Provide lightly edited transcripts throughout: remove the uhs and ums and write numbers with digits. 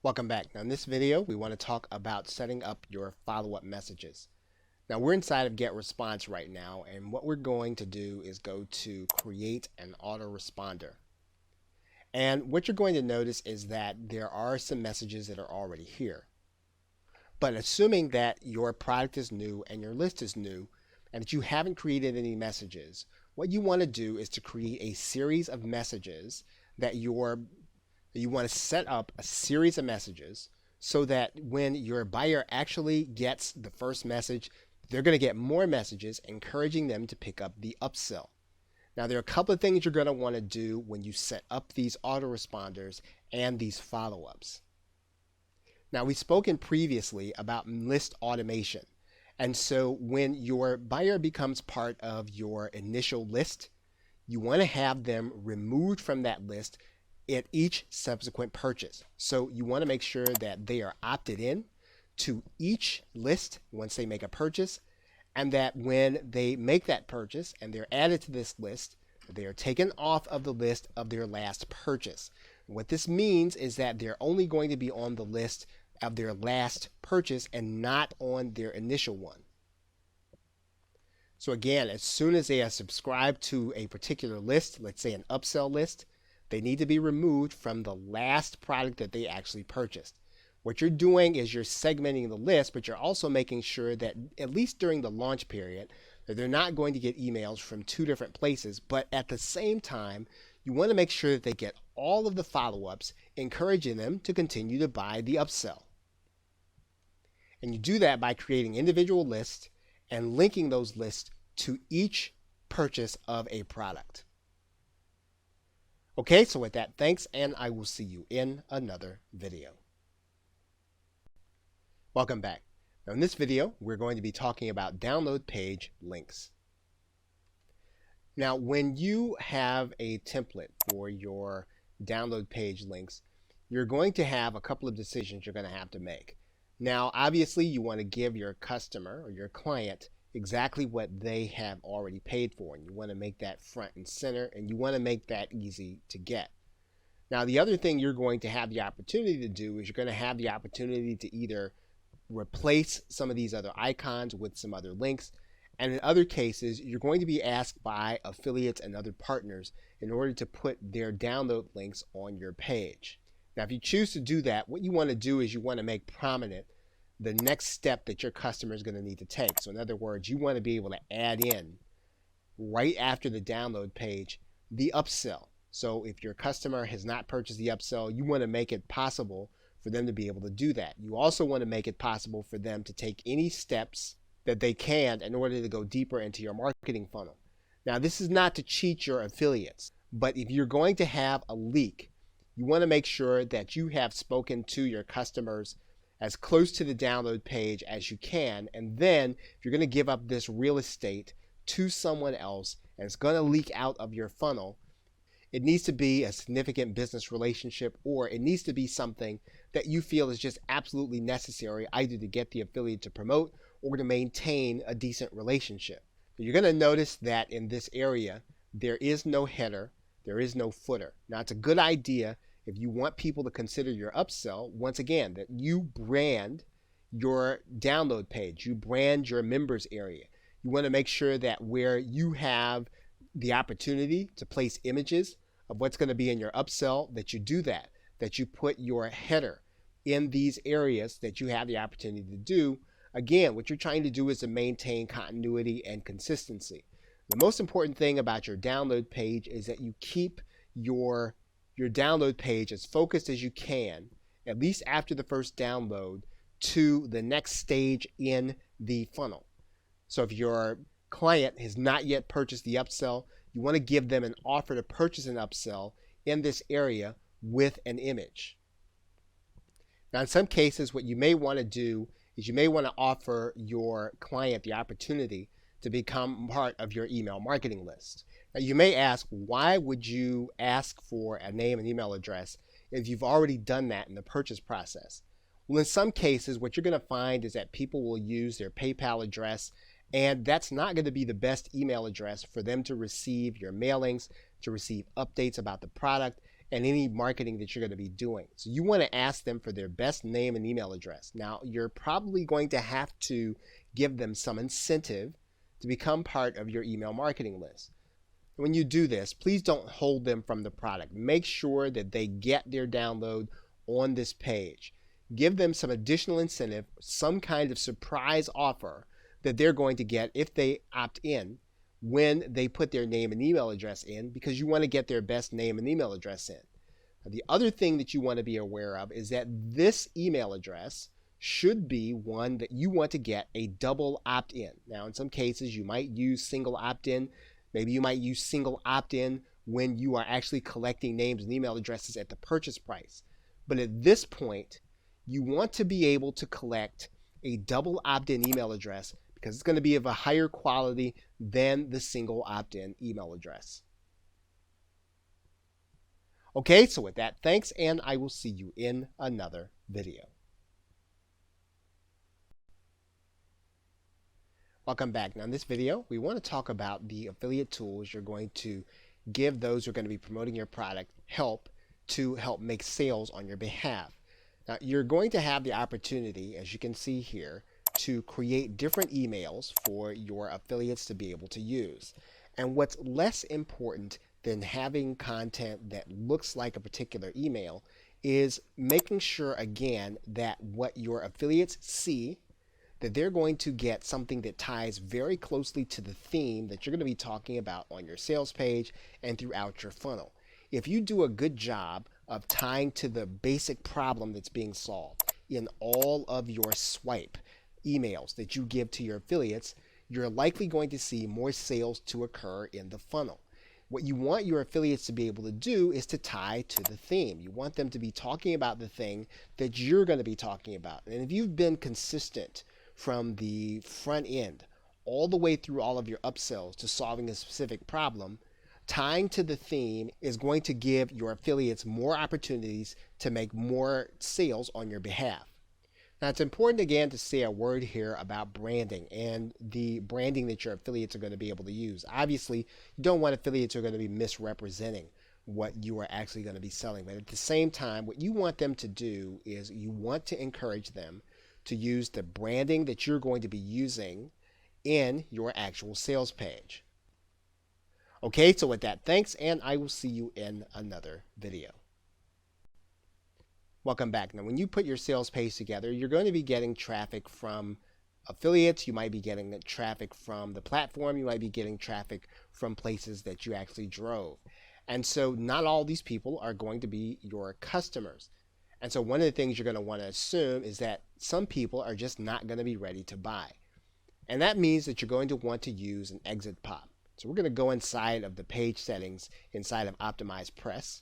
Welcome back. Now in this video, we want to talk about setting up your follow-up messages. Now we're inside of Get Response right now, and what we're going to do is go to create an autoresponder. And what you're going to notice is that there are some messages that are already here. But assuming that your product is new and your list is new and that you haven't created any messages, what you want to do is to create a series of messages that you want to set up a series of messages so that when your buyer actually gets the first message, they're going to get more messages encouraging them to pick up the upsell. Now, there are a couple of things you're going to want to do when you set up these autoresponders and these follow-ups. Now, we've spoken previously about list automation. And so when your buyer becomes part of your initial list, you want to have them removed from that list at each subsequent purchase. So you want to make sure that they are opted in to each list once they make a purchase, and that when they make that purchase and they're added to this list, they are taken off of the list of their last purchase. What this means is that they're only going to be on the list of their last purchase and not on their initial one. So again, as soon as they are subscribed to a particular list, let's say an upsell list, they need to be removed from the last product that they actually purchased. What you're doing is you're segmenting the list, but you're also making sure that at least during the launch period, that they're not going to get emails from two different places, but at the same time, you want to make sure that they get all of the follow-ups, encouraging them to continue to buy the upsell. And you do that by creating individual lists and linking those lists to each purchase of a product. Okay, so with that, thanks, and I will see you in another video. Welcome back. Now in this video, we're going to be talking about download page links. Now, when you have a template for your download page links, you're going to have a couple of decisions you're going to have to make. Now, obviously, you want to give your customer or your client exactly what they have already paid for, and you want to make that front and center, and you want to make that easy to get. Now, the other thing you're going to have the opportunity to do is you're going to have the opportunity to either replace some of these other icons with some other links, and in other cases, you're going to be asked by affiliates and other partners in order to put their download links on your page. Now, if you choose to do that, what you want to do is you want to make prominent the next step that your customer is going to need to take. So in other words, you want to be able to add in right after the download page the upsell. So if your customer has not purchased the upsell, you want to make it possible for them to be able to do that. You also want to make it possible for them to take any steps that they can in order to go deeper into your marketing funnel. Now, this is not to cheat your affiliates, but if you're going to have a leak, you want to make sure that you have spoken to your customers as close to the download page as you can, and then if you're going to give up this real estate to someone else and it's going to leak out of your funnel, it needs to be a significant business relationship, or it needs to be something that you feel is just absolutely necessary either to get the affiliate to promote or to maintain a decent relationship. You're going to notice that in this area, there is no header, there is no footer. Now, it's a good idea if you want people to consider your upsell, once again, that you brand your download page, you brand your members area. You want to make sure that where you have the opportunity to place images of what's going to be in your upsell, that you do that, that you put your header in these areas that you have the opportunity to do. Again, what you're trying to do is to maintain continuity and consistency. The most important thing about your download page is that you keep your download page as focused as you can, at least after the first download, to the next stage in the funnel. So if your client has not yet purchased the upsell, you want to give them an offer to purchase an upsell in this area with an image. Now, in some cases, what you may want to do is you may want to offer your client the opportunity to become part of your email marketing list. Now, you may ask, why would you ask for a name and email address if you've already done that in the purchase process? Well, in some cases, what you're going to find is that people will use their PayPal address, and that's not going to be the best email address for them to receive your mailings, to receive updates about the product, and any marketing that you're going to be doing. So you want to ask them for their best name and email address. Now, you're probably going to have to give them some incentive to become part of your email marketing list. When you do this, please don't hold them from the product. Make sure that they get their download on this page. Give them some additional incentive, some kind of surprise offer that they're going to get if they opt in when they put their name and email address in, because you want to get their best name and email address in. Now, the other thing that you want to be aware of is that this email address should be one that you want to get a double opt-in. Now, in some cases, you might use single opt-in. Maybe you might use single opt-in when you are actually collecting names and email addresses at the purchase price. But at this point, you want to be able to collect a double opt-in email address because it's going to be of a higher quality than the single opt-in email address. Okay, so with that, thanks, and I will see you in another video. Welcome back. Now in this video, we want to talk about the affiliate tools you're going to give those who are going to be promoting your product help make sales on your behalf. Now you're going to have the opportunity, as you can see here, to create different emails for your affiliates to be able to use. And what's less important than having content that looks like a particular email is making sure, again, that what your affiliates see, that they're going to get something that ties very closely to the theme that you're going to be talking about on your sales page and throughout your funnel. If you do a good job of tying to the basic problem that's being solved in all of your swipe emails that you give to your affiliates, you're likely going to see more sales to occur in the funnel. What you want your affiliates to be able to do is to tie to the theme. You want them to be talking about the thing that you're going to be talking about. And if you've been consistent from the front end all the way through all of your upsells to solving a specific problem, tying to the theme is going to give your affiliates more opportunities to make more sales on your behalf. Now, it's important again to say a word here about branding and the branding that your affiliates are going to be able to use. Obviously, you don't want affiliates who are going to be misrepresenting what you are actually going to be selling. But at the same time, what you want them to do is you want to encourage them to use the branding that you're going to be using in your actual sales page. Okay, so with that, thanks, and I will see you in another video. Welcome back. Now, when you put your sales page together, you're going to be getting traffic from affiliates. You might be getting the traffic from the platform. You might be getting traffic from places that you actually drove. And so not all these people are going to be your customers. And so one of the things you're going to want to assume is that some people are just not going to be ready to buy. And that means that you're going to want to use an exit pop. So we're going to go inside of the page settings inside of Optimize Press.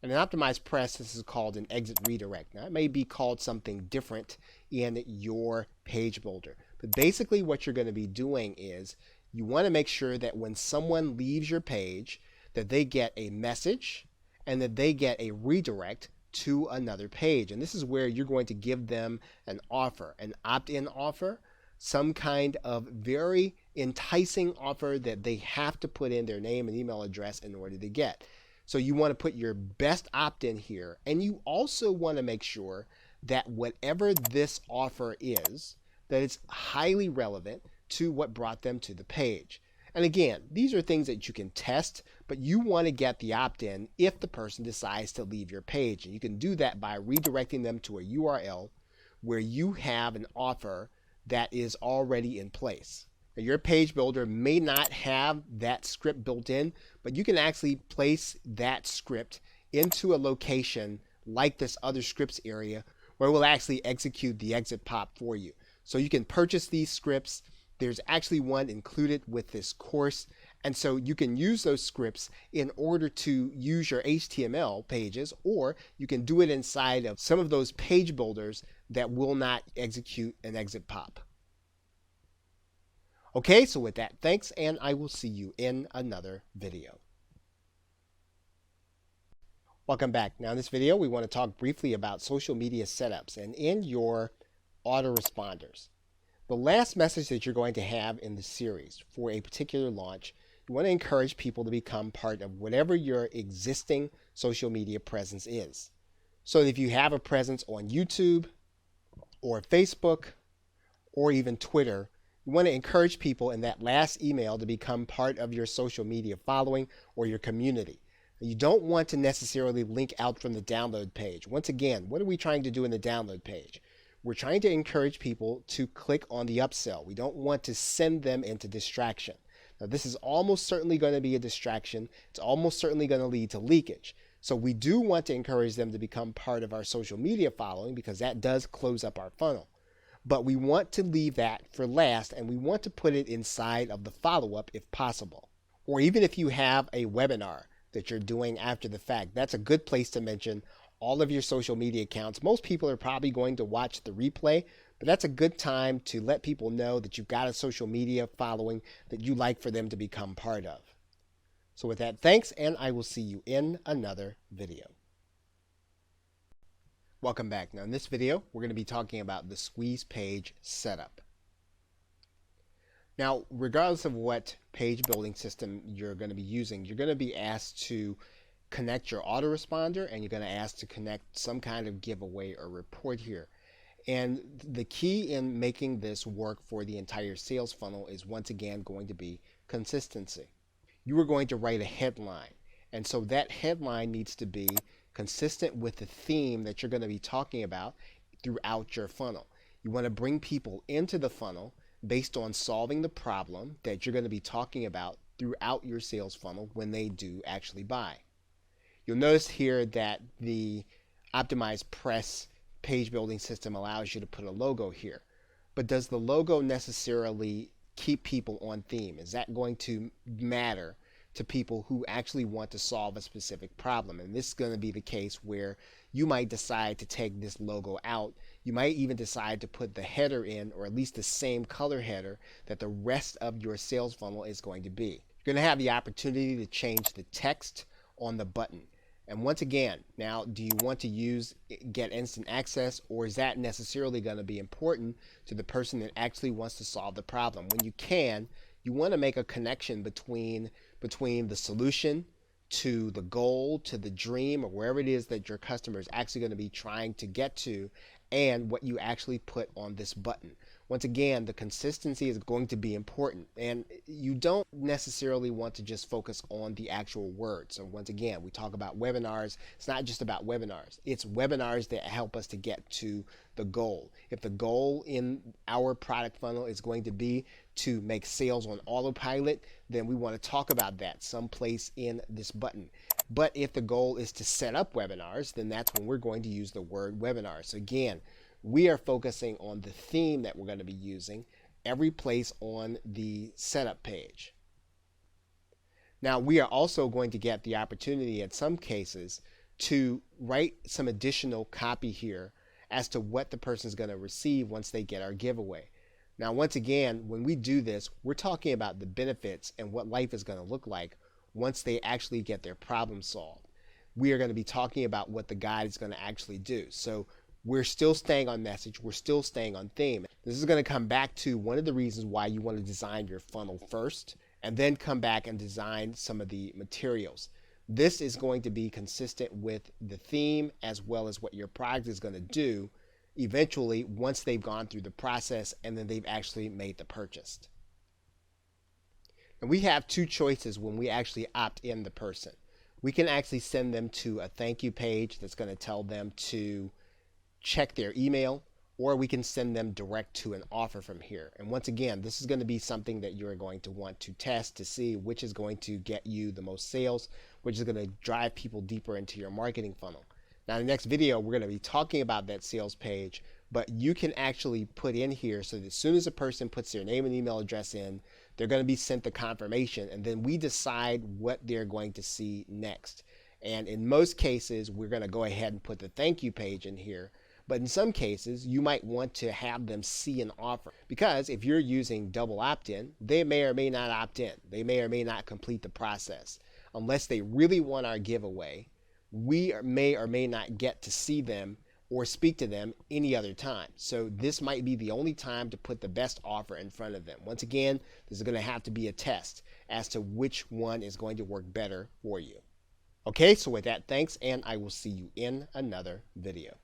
And in Optimize Press, this is called an exit redirect. Now, it may be called something different in your page builder. But basically what you're going to be doing is you want to make sure that when someone leaves your page, that they get a message and that they get a redirect to another page. And this is where you're going to give them an offer, an opt-in offer, some kind of very enticing offer that they have to put in their name and email address in order to get. So you want to put your best opt-in here, and you also want to make sure that whatever this offer is, that it's highly relevant to what brought them to the page. And again, these are things that you can test, but you want to get the opt-in if the person decides to leave your page. And you can do that by redirecting them to a URL where you have an offer that is already in place. Now, your page builder may not have that script built in, but you can actually place that script into a location like this other scripts area where it will actually execute the exit pop for you. So you can purchase these scripts. There's actually one included with this course. And so you can use those scripts in order to use your HTML pages, or you can do it inside of some of those page builders that will not execute an exit pop. Okay, so with that, thanks, and I will see you in another video. Welcome back. Now in this video, we want to talk briefly about social media setups and in your autoresponders. The last message that you're going to have in the series for a particular launch, you want to encourage people to become part of whatever your existing social media presence is. So if you have a presence on YouTube or Facebook or even Twitter, you want to encourage people in that last email to become part of your social media following or your community. You don't want to necessarily link out from the download page. Once again, what are we trying to do in the download page? We're trying to encourage people to click on the upsell. We don't want to send them into distraction. Now, this is almost certainly going to be a distraction. It's almost certainly going to lead to leakage. So we do want to encourage them to become part of our social media following because that does close up our funnel. But we want to leave that for last, and we want to put it inside of the follow-up if possible. Or even if you have a webinar that you're doing after the fact, that's a good place to mention all of your social media accounts. Most people are probably going to watch the replay, but that's a good time to let people know that you've got a social media following that you like for them to become part of. So with that, thanks, and I will see you in another video. Welcome back. Now in this video, we're going to be talking about the squeeze page setup. Now, regardless of what page building system you're going to be using, you're going to be asked to connect your autoresponder, and you're going to ask to connect some kind of giveaway or report here. And the key in making this work for the entire sales funnel is once again going to be consistency. You are going to write a headline, and so that headline needs to be consistent with the theme that you're going to be talking about throughout your funnel. You want to bring people into the funnel based on solving the problem that you're going to be talking about throughout your sales funnel when they do actually buy. You'll notice here that the optimized press page building system allows you to put a logo here. But does the logo necessarily keep people on theme? Is that going to matter to people who actually want to solve a specific problem? And this is going to be the case where you might decide to take this logo out. You might even decide to put the header in, or at least the same color header that the rest of your sales funnel is going to be. You're going to have the opportunity to change the text on the button. And once again, now, do you want to use get instant access, or is that necessarily going to be important to the person that actually wants to solve the problem? When you can, you want to make a connection between the solution to the goal, to the dream, or wherever it is that your customer is actually going to be trying to get to, and what you actually put on this button. Once again, the consistency is going to be important, and you don't necessarily want to just focus on the actual words. So once again, we talk about webinars. It's not just about webinars. It's webinars that help us to get to the goal. If the goal in our product funnel is going to be to make sales on autopilot, then we want to talk about that someplace in this button. But if the goal is to set up webinars, then that's when we're going to use the word webinar. So again, we are focusing on the theme that we're going to be using every place on the setup page. Now, we are also going to get the opportunity in some cases to write some additional copy here as to what the person is going to receive once they get our giveaway. Now, once again, when we do this, we're talking about the benefits and what life is going to look like once they actually get their problem solved. We are going to be talking about what the guide is going to actually do. So we're still staying on message. We're still staying on theme. This is going to come back to one of the reasons why you want to design your funnel first, and then come back and design some of the materials. This is going to be consistent with the theme as well as what your product is going to do eventually once they've gone through the process and then they've actually made the purchase. And we have two choices when we actually opt in the person. We can actually send them to a thank you page that's going to tell them to check their email, or we can send them direct to an offer from here. And once again, this is going to be something that you're going to want to test to see which is going to get you the most sales, which is going to drive people deeper into your marketing funnel. Now, in the next video, we're going to be talking about that sales page, but you can actually put in here so that as soon as a person puts their name and email address in, they're going to be sent the confirmation, and then we decide what they're going to see next. And in most cases, we're going to go ahead and put the thank you page in here. But in some cases, you might want to have them see an offer, because if you're using double opt-in, they may or may not opt in. They may or may not complete the process. Unless they really want our giveaway, we may or may not get to see them or speak to them any other time. So this might be the only time to put the best offer in front of them. Once again, this is going to have to be a test as to which one is going to work better for you. Okay, so with that, thanks, and I will see you in another video.